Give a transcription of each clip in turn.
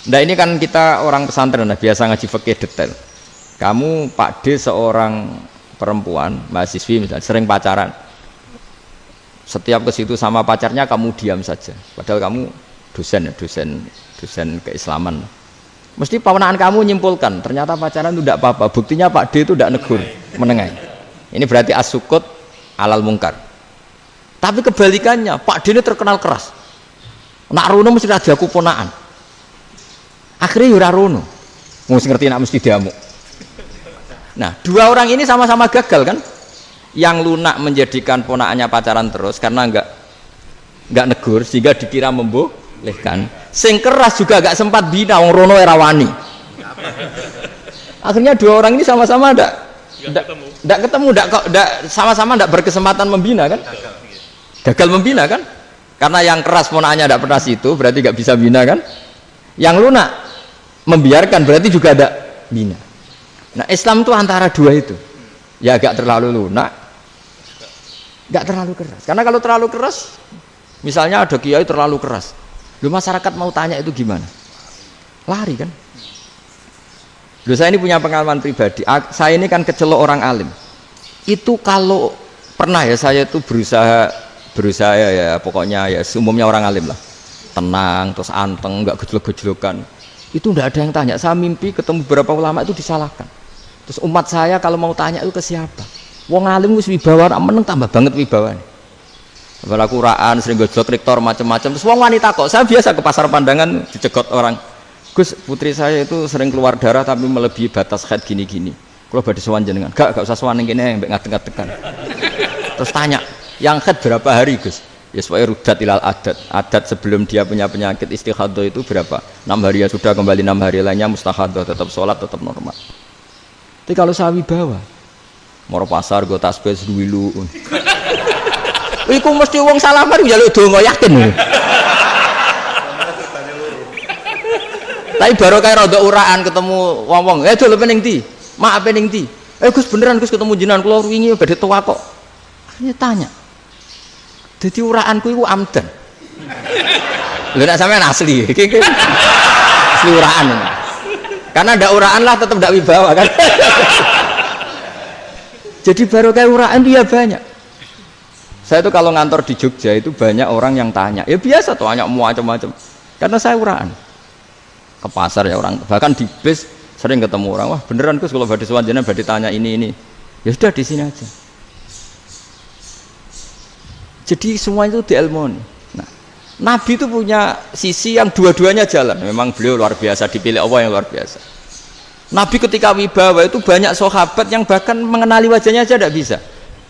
Nah ini kan kita orang pesantren, nah, biasa ngaji fikih detail. Kamu Pak D seorang perempuan, mahasiswi misalnya, sering pacaran. Setiap ke situ sama pacarnya kamu diam saja. Padahal kamu dosen keislaman. Mesti pawanaan kamu nyimpulkan, ternyata pacaran itu tidak apa-apa. Buktinya Pak D itu tidak negur, menengahi. Ini berarti as-sukut alal mungkar. Tapi kebalikannya, Pak D ini terkenal keras. Nak rono mesti rajaku ponaan. Akhirnya yura rono. Mesti ngerti nak mesti diamuk. Nah, dua orang ini sama-sama gagal kan? Yang lunak menjadikan ponaannya pacaran terus karena enggak negur sehingga dikira membolehkan. Sing keras juga enggak sempat bina wong rono era wani. Akhirnya dua orang ini sama-sama enggak ketemu, sama-sama enggak berkesempatan membina kan? Gagal membina kan? Karena yang keras ponaannya enggak pernah situ, berarti enggak bisa bina kan? Yang lunak membiarkan berarti juga enggak bina. Nah, Islam itu antara dua itu. Ya agak terlalu lunak, enggak terlalu keras. Karena kalau terlalu keras, misalnya ada kiai terlalu keras. Lu masyarakat mau tanya itu gimana? Lari kan? Lu saya ini punya pengalaman pribadi. Saya ini kan kecelok orang alim. Itu kalau pernah ya saya itu berusaha ya pokoknya ya umumnya orang alim lah. Tenang, terus anteng, enggak gejlok-gejlokan. Itu enggak ada yang tanya. Saya mimpi ketemu beberapa ulama itu disalahkan. Terus umat saya kalau mau tanya itu ke siapa? Wong alim wis wibawa, meneng tambah banget wibawanya. Kepala Quran sering gojlok rektor macam-macam. Terus wong wanita kok, saya biasa ke pasar pandangan dicegot orang. Gus, putri saya itu sering keluar darah tapi melebihi batas haid gini-gini. Kalau badhe sowan jenengan, gak usah sowan ning kene mbek ngadeg-ngadegan. Terus tanya, yang haid berapa hari, Gus? Ya supaya rudat ilal adat sebelum dia punya penyakit istihadah itu berapa? 6 hari ya sudah, kembali 6 hari lainnya mustahadah, tetap sholat, tetap normal. Tapi kalau saya wibawa moro pasar gue tasbih duwilu iku mesti wong salaman njaluk donga yakin. Tapi baru kayak rada uraan ketemu wong-wong, dol pening ndi? Mak pening ndi? Gus beneran Gus ketemu jenengan kula wingi badhe tuwa kok. Akhirnya tanya. Jadi uraanku itu amdan. Lho nek sampean asli, iki asli uraan. Karena ndak uraan lah tetap ndak wibawa kan. Jadi baru kayak uraan dia banyak. Saya itu kalau ngantor di Jogja itu banyak orang yang tanya. Ya biasa tuh tanya macam-macam. Karena saya uraan. Ke pasar ya orang, bahkan di bis sering ketemu orang. Wah beneran Gus kalau badhe sowan jenengan badhe tanya ini. Ya sudah di sini aja. Jadi semua itu diilmoni. Nah, Nabi itu punya sisi yang dua-duanya jalan. Memang beliau luar biasa, dipilih Allah yang luar biasa. Nabi ketika wibawa itu banyak sahabat yang bahkan mengenali wajahnya aja tidak bisa.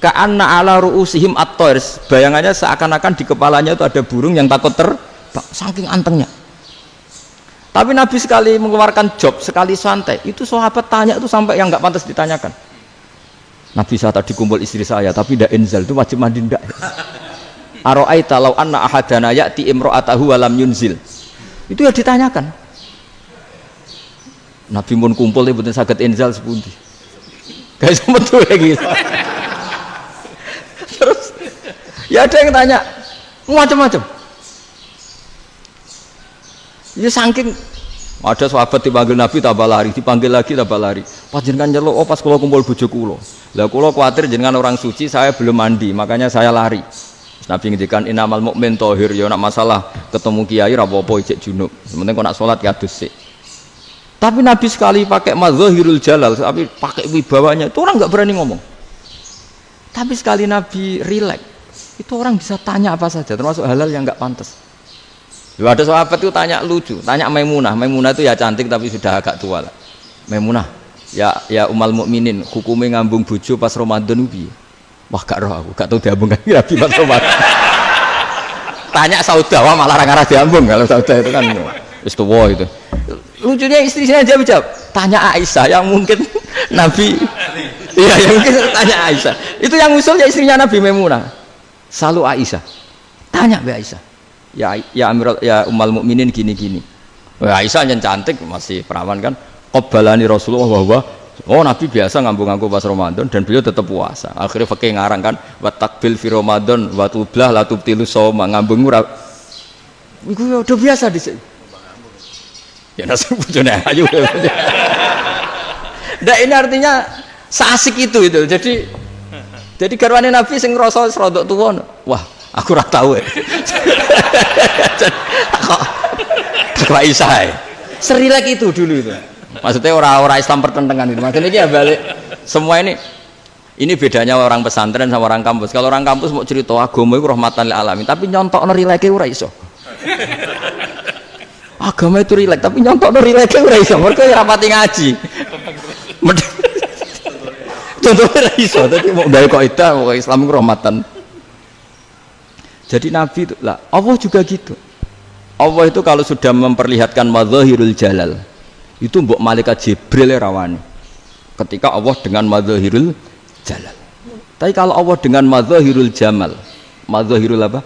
Ka'anna ala ru'usihim at-tayr. Bayangannya seakan-akan di kepalanya itu ada burung yang takut terbang, saking antengnya. Tapi Nabi sekali mengeluarkan job, sekali santai, itu sahabat tanya itu sampai yang nggak pantas ditanyakan. Nabi saya tadi kumpul istri saya, tapi tidak inzal, itu wajib mandi enggak? Aro'aita law anna ahadana ya'ti imro'atahu walam yunzil. Itu ya ditanyakan. Nabi pun kumpul itu saged inzal sepundi. Guys betul gitu. Terus ya ada yang tanya macam-macam. Ya saking ada sahabat dipanggil Nabi tambah lari, dipanggil lagi tambah lari. Panjenengan nyeluk, pas kula kumpul bojo kula. Lah kula kuwatir jenengan orang suci, saya belum mandi, makanya saya lari. Nabi ngendikan innamal mukmin thahir, ya nak masalah ketemu kiai ra apa-apa ijek junub. Sementing kok nak salat ya adus sik. Tapi Nabi sekali pakai mazahirul jalal, tapi pakai wibawanya, itu orang nggak berani ngomong. Tapi sekali Nabi rileks, itu orang bisa tanya apa saja, termasuk halal yang nggak pantas. Lalu ada sahabat itu tanya lucu, tanya Maimunah. Maimunah itu ya cantik tapi sudah agak tua lah. Maimunah, ya umal mukminin, hukumnya ngambung bojo pas Ramadan ubi. Wah gak roh aku, gak tahu diambungkan Nabi pas Ramadan. Tanya Saudah, malah orang arah diambung kalau Saudah itu kan istiwa itu. Lucunya istri saya jawab, tanya Aisyah yang mungkin Nabi, iya yang mungkin tanya Aisyah. Itu yang usulnya istrinya Nabi Maimunah. Selalu Aisyah, tanya be Aisyah. Ya Amirul ya umal mukminin gini-gini. Aisyah yang cantik masih perawan kan. Qabbalani Rasulullah bahwa Nabi biasa ngambung-ngambung pas Ramadan dan beliau tetap puasa. Akhirnya fakih ngarang kan wa takbil fi Ramadan wa tublah la tubtilu shauma ngambung ora. Iku udah biasa di Ya nasi bojone ayu. Ndak ini artinya seasik itu. Jadi garwane Nabi sing ngrasa rodok tuwa. Wah, aku ora tahu. Kok isa. Serilek itu dulu itu. Maksudnya orang Islam pertentangan itu. Maksudnya ini ya balik semua ini bedanya orang pesantren sama orang kampus. Kalau orang kampus mau cerita agama itu rahmatan lil alamin, tapi nyontokno rileke ora iso. Agama itu rilek, tapi nyontokno rileke ora iso. Mergo ora pati ngaji. Contohnya ora iso, dadi mau gawe kaidah Islam itu rahmatan. Jadi Nabi itu lah, Allah juga gitu. Allah itu kalau sudah memperlihatkan madzahirul jalal, itu mbok malaikat Jibril rawani. Ketika Allah dengan madzahirul jalal. Tapi kalau Allah dengan madzahirul jamal, madzahirul apa?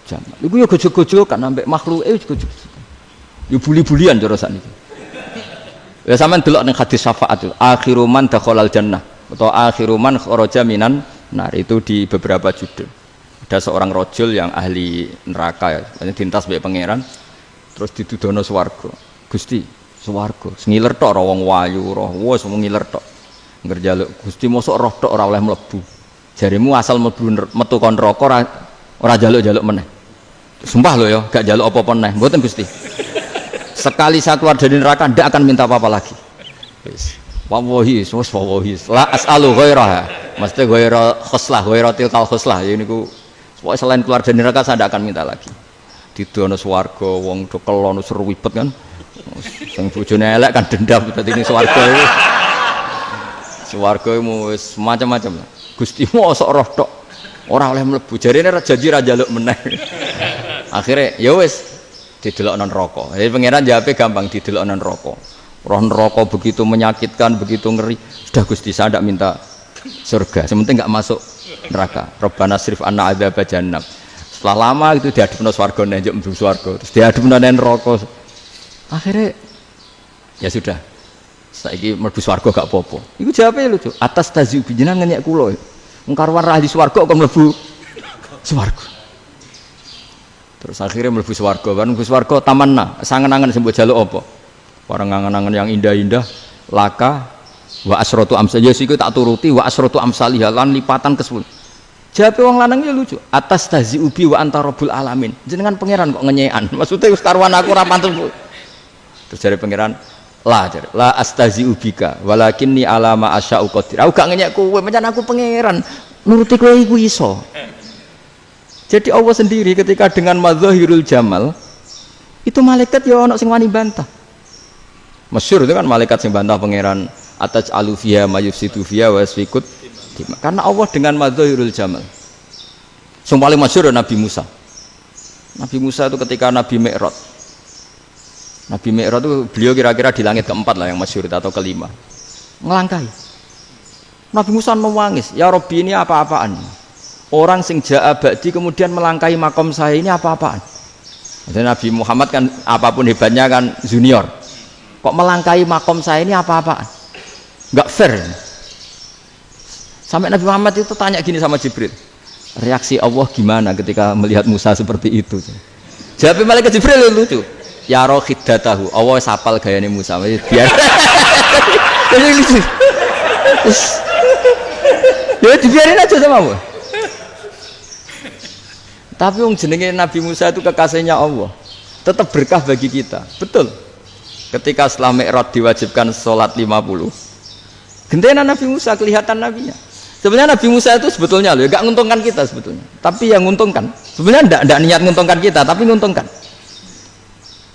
Jamal. Iku ya gojo-gojo kan ambek makhluke gojo. Ya buli-bulian cara sakniki. Ya sampean delok ning hadis syafaat itu, akhiru man dakhalal jannah atau akhiru man kharaja minan nar, itu di beberapa judul. Ada seorang rojul yang ahli neraka ya, dintas mbek pangeran terus ditudono swarga. Gusti, swarga ngiler tok ora wong wayu, roh wis ngiler tok. Ngerjaluk Gusti mosok roh tok ora oleh mlebu. Jarimu asal mlebu metu kon neraka ora jaluk-jaluk meneh. Sumpah lho ya, gak jaluk apa-apa meneh. Mboten Gusti. Sekali saya keluar dari neraka ndak akan minta apa-apa lagi. Wis. Wallahi, wallahi. La as'alu ghairaha. Mesti ghaira khoslah, ghaira tilkal khoslah. Ya niku pokoke selain keluar dari neraka saya ndak akan minta lagi. Didono swarga wong do kelon seru wibet kan. Sing bojone elek kan dendam dadi ning swarga iki. Swarga wis macam-macam. Gusti mosok roh tok ora oleh mlebu. Jarine janji ra njaluk meneh. Akhire ya wis didelokno neraka. Jadi pangeran jawabe gampang, didelokno neraka. Roh neraka begitu menyakitkan, begitu ngeri. Sudah Gusti saya tidak minta surga, sementing enggak masuk neraka. Rabbana srif anna adzab jahannam. Setelah lama itu diadepno swarga njuk mlebu swarga, terus diadepno neraka. Akhirnya ya sudah. Saiki mlebu swarga gak apa-apa. Iku jawabe lucu. Atas tazyub jenengan ngenyek kula. Wong karuan ra di swarga kok mlebu swarga. Terus akhirnya mlebu swarga, kan mlebu swarga tamanna, sangen-angen sing mbok jaluk apa? Orang angen-angen yang indah-indah, laka wa asratu amsal. Ya siku tak turuti wa asratu amsalih lan lipatan ke-10. Jawabe wong lanang ya lucu. Atas tazyubi wa anta rabbul alamin. Jenengan pangeran kok ngenyekan. Maksudnya wis karuan aku ora pantes. Terus jare pangeran, la astaziubika walakinni ala ma asya'u qadir. Aku gak ngenyek kowe, pancen aku pangeran. Nuruti kowe iku iso. Jadi Allah sendiri ketika dengan madzahirul jamal itu malaikat ya ono sing wani bantah. Masyhur itu kan malaikat sing bantah pangeran atas alufiya mayufsidu fiya wasfikut. Karena Allah dengan madzahirul jamal. Sing paling masyhur Nabi Musa. Nabi Musa itu ketika Nabi Mi'raj. Nabi Mi'raj itu beliau kira-kira di langit keempat lah yang masyhur atau kelima. Ngelangkai. Nabi Musa menangis, "Ya Rabbi, ini apa-apaan? Orang sing ja'a ba'di kemudian melangkahi makom saya ini apa-apaan?" Jadi Nabi Muhammad kan apapun hebatnya kan junior. Kok melangkahi makom saya ini apa-apaan? Enggak fair. Sampai Nabi Muhammad itu tanya gini sama Jibril. Reaksi Allah gimana ketika melihat Musa seperti itu? Jawab malaikat Jibril lucu. Ya roh khiddatahu. Allah sapal gayane Musa. Biar. Jadi lucu. Ya dibiarin aja sama Allah. Tapi wong jenenge Nabi Musa itu kekasihnya Allah. Tetap berkah bagi kita. Betul. Ketika setelah Mi'raj diwajibkan sholat 50. Gentena Nabi Musa kelihatan nabinya. Sebenarnya Nabi Musa itu sebetulnya loh, enggak menguntungkan kita sebetulnya. Tapi yang menguntungkan. Sebenarnya enggak niat menguntungkan kita, tapi menguntungkan.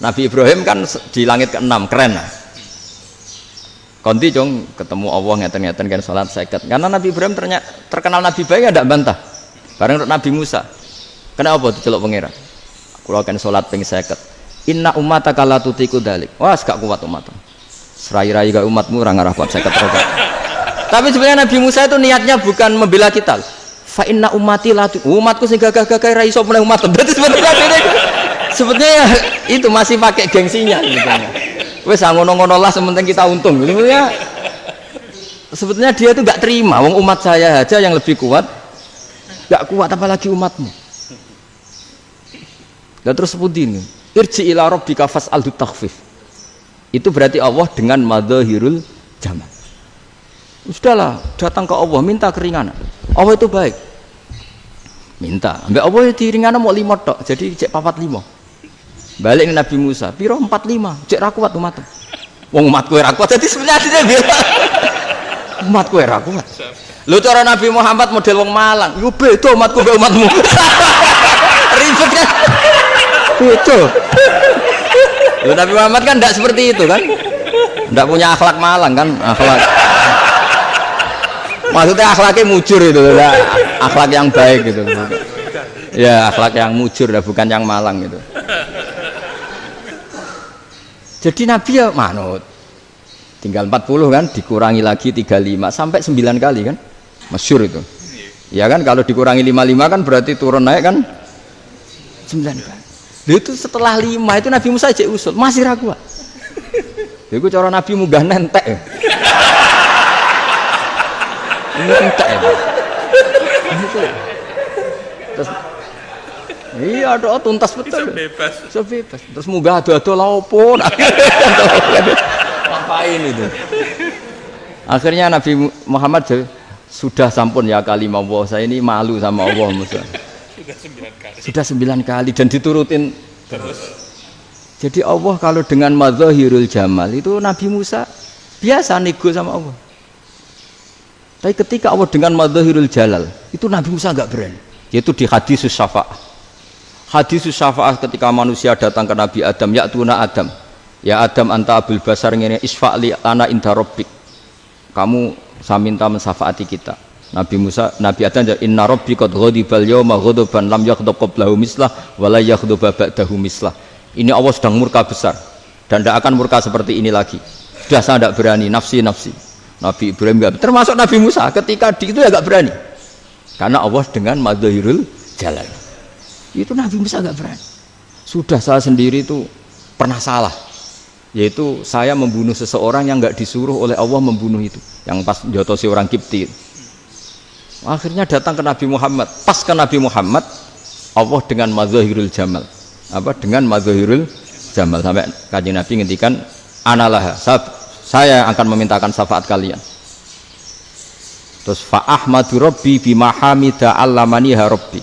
Nabi Ibrahim kan di langit ke-6, keren lah. Konti jong ketemu Allah ngeten-ngeten kan sholat seket. Karena Nabi Ibrahim terkenal Nabi baik enggak bantah. Bareng Nabi Musa. Kenapa diceluk pangeran? Kula kan salat ping 50. Inna ummataka la tutiku dzalik. Wah, gak kuat umatmu. Serai-rai gak umatmu ora ngarah 50 rokaat. Tapi sebenarnya Nabi Musa itu niatnya bukan membela kita. Fa inna ummati la umatku sing gagah-gagah ra iso meneh umat. Berarti sebetulnya ya, itu masih pakai gengsinya sebetulnya. Wes ngono-ngono lah sementing kita untung. Sebetulnya dia itu enggak terima wong umat saya aja yang lebih kuat. Enggak kuat apalagi umatmu. Dan terus sebutin irji ila rabbika fas'alhu takhfif. Itu berarti Allah dengan madzahirul jamal. Sudahlah, datang ke Allah minta keringanan. Allah itu baik. Minta, ambek Allah itu ringanan mau 5 tok, jadi cek 45. Balik ke Nabi Musa, piro 45, cek ra kuat umat. Wong umatku ora kuat, jadi sebenarnya bilang umatku ora kuat. Lho cara Nabi Muhammad model wong Malang, yo beda umatku mbek umatmu. Ribet kan? Beda. Lho Nabi Muhammad kan tidak seperti itu kan? Tidak punya akhlak Malang kan? Akhlak. Maksudnya akhlaknya mujur itu, akhlak yang baik gitu. Ya akhlak yang mujur, bukan yang Malang gitu. Jadi Nabi ya manut. Tinggal 40 kan, dikurangi lagi 35 sampai 9 kali kan? Masyhur itu. Ya kan kalau dikurangi 55 kan berarti turun naik kan 9 kali. Itu setelah 5 itu Nabi Musa aja usul, masih ragu. Itu cara Nabi munggah nentek ya. Ini nentek ya. Terus iya doa tuntas betul. Bisa bebas. Terus munggah ado-ado laopo. Ngapain itu? Akhirnya Nabi Muhammad sudah sampun ya kalimah Allah, saya ini malu sama Allah Musa. Sudah 9 kali dan diturutin terus. Jadi Allah kalau dengan madzahirul jamal itu Nabi Musa biasa nego sama Allah. Tapi ketika Allah dengan madzahirul jalal itu Nabi Musa enggak berani. Yaitu di hadis syafa'ah. Hadis syafa'ah ketika manusia datang ke Nabi Adam, ya tuna Adam. Ya Adam anta abul basar ngene isfa'li ana inda rabbik. Kamu saya minta mensafaati kita. Nabi Musa, Nabi Adam, inna rabbi qad ghadibal yawma ghadaban lam yaghdab qablahu mislah wa la yaghdab ba'dahu mislah. Ini Allah sedang murka besar dan tidak akan murka seperti ini lagi. Sudah saya tidak berani, nafsi. Nabi Ibrahim enggak, termasuk Nabi Musa ketika di itu ya enggak berani. Karena Allah dengan madzahirul jalal. Itu Nabi Musa enggak berani. Sudah saya sendiri itu pernah salah. Yaitu saya membunuh seseorang yang enggak disuruh oleh Allah membunuh itu. Yang pas jotosi orang Kipti. Akhirnya datang ke Nabi Muhammad. Pas ke Nabi Muhammad, Allah dengan madzahirul jamal. Apa dengan madzahirul jamal sampai Kanjeng Nabi ngendikan analah saya akan memintakan syafaat kalian. Terus fa ahmadu rabbi bima hamida allamani rabbi.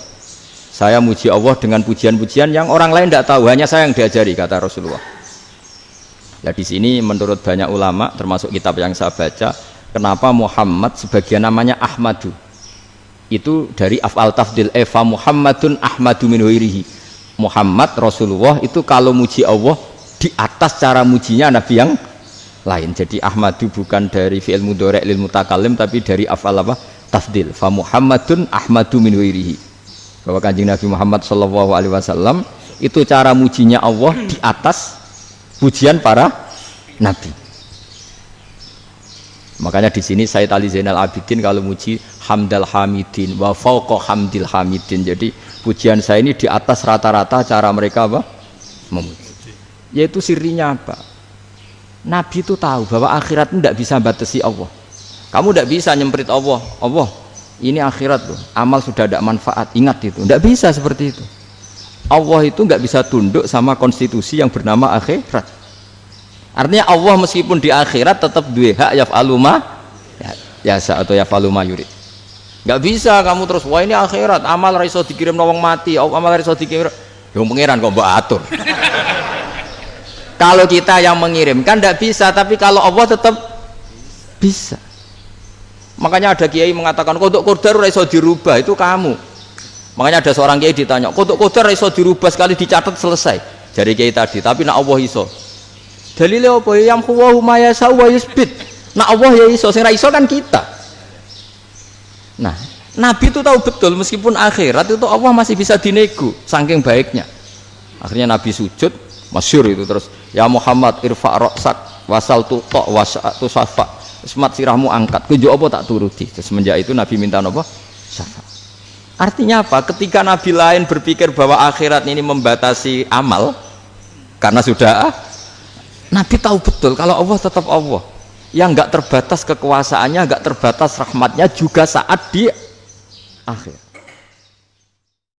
Saya muji Allah dengan pujian-pujian yang orang lain tidak tahu, hanya saya yang diajari, kata Rasulullah. Nah di sini menurut banyak ulama termasuk kitab yang saya baca, kenapa Muhammad sebagian namanya Ahmadu? Itu dari af'al tafdil, fa Muhammadun ahmadu min ghairihi. Muhammad Rasulullah itu kalau muji Allah di atas cara mujinya Nabi yang lain. Jadi Ahmadu bukan dari fi'il mudhari' lil mutakallim tapi dari af'al apa? Tafdil. Fa Muhammadun ahmadu min ghairihi. Bahwa Kanjeng Nabi Muhammad sallallahu alaihi wasallam itu cara mujinya Allah di atas pujian para nabi. Makanya di sini Sayyid Ali Zainal Abidin kalau muji hamdal hamidin wa fauqa hamdil hamidin. Jadi pujian saya ini di atas rata-rata cara mereka apa? Memuji. Yaitu sirinya apa? Nabi itu tahu bahwa akhirat tidak bisa batasi Allah. Kamu tidak bisa nyemprit Allah. Allah, ini akhirat loh. Amal sudah ada manfaat. Ingat itu. Tidak bisa seperti itu. Allah itu nggak bisa tunduk sama konstitusi yang bernama akhirat. Artinya Allah meskipun di akhirat tetap duwe hak yaf'alu ma yasa atau yaf'alu ma yurid. Nggak bisa kamu terus wah ini akhirat amal ra iso dikirim wong mati, amal ra iso dikirim. Yo pangeran kok mbok atur. Kalau kita yang mengirimkan tidak bisa, tapi kalau Allah tetap bisa. Makanya ada kiai mengatakan kodok qadar ra iso dirubah, itu kamu. Makanya ada seorang kiai ditanya, kodok qadar ra iso dirubah sekali dicatat selesai. Jadi kiai tadi, tapi nak Allah iso. Dalile apa yang huwa ma yasha wa yusbit. Nak Allah ya iso, sing ra iso kan kita. Nah, Nabi itu tahu betul meskipun akhirat itu Allah masih bisa dinego saking baiknya. Akhirnya Nabi sujud, masyhur itu terus, ya Muhammad irfa' ra'sak wasal tuqa wasa'tu safa. Semat sirahmu angkat, kejo apa tak turuti. Semenjak itu Nabi minta apa? Syafa. Artinya apa? Ketika Nabi lain berpikir bahwa akhirat ini membatasi amal karena sudah Nabi tahu betul kalau Allah tetap Allah yang enggak terbatas kekuasaannya, enggak terbatas rahmatnya juga saat di akhir.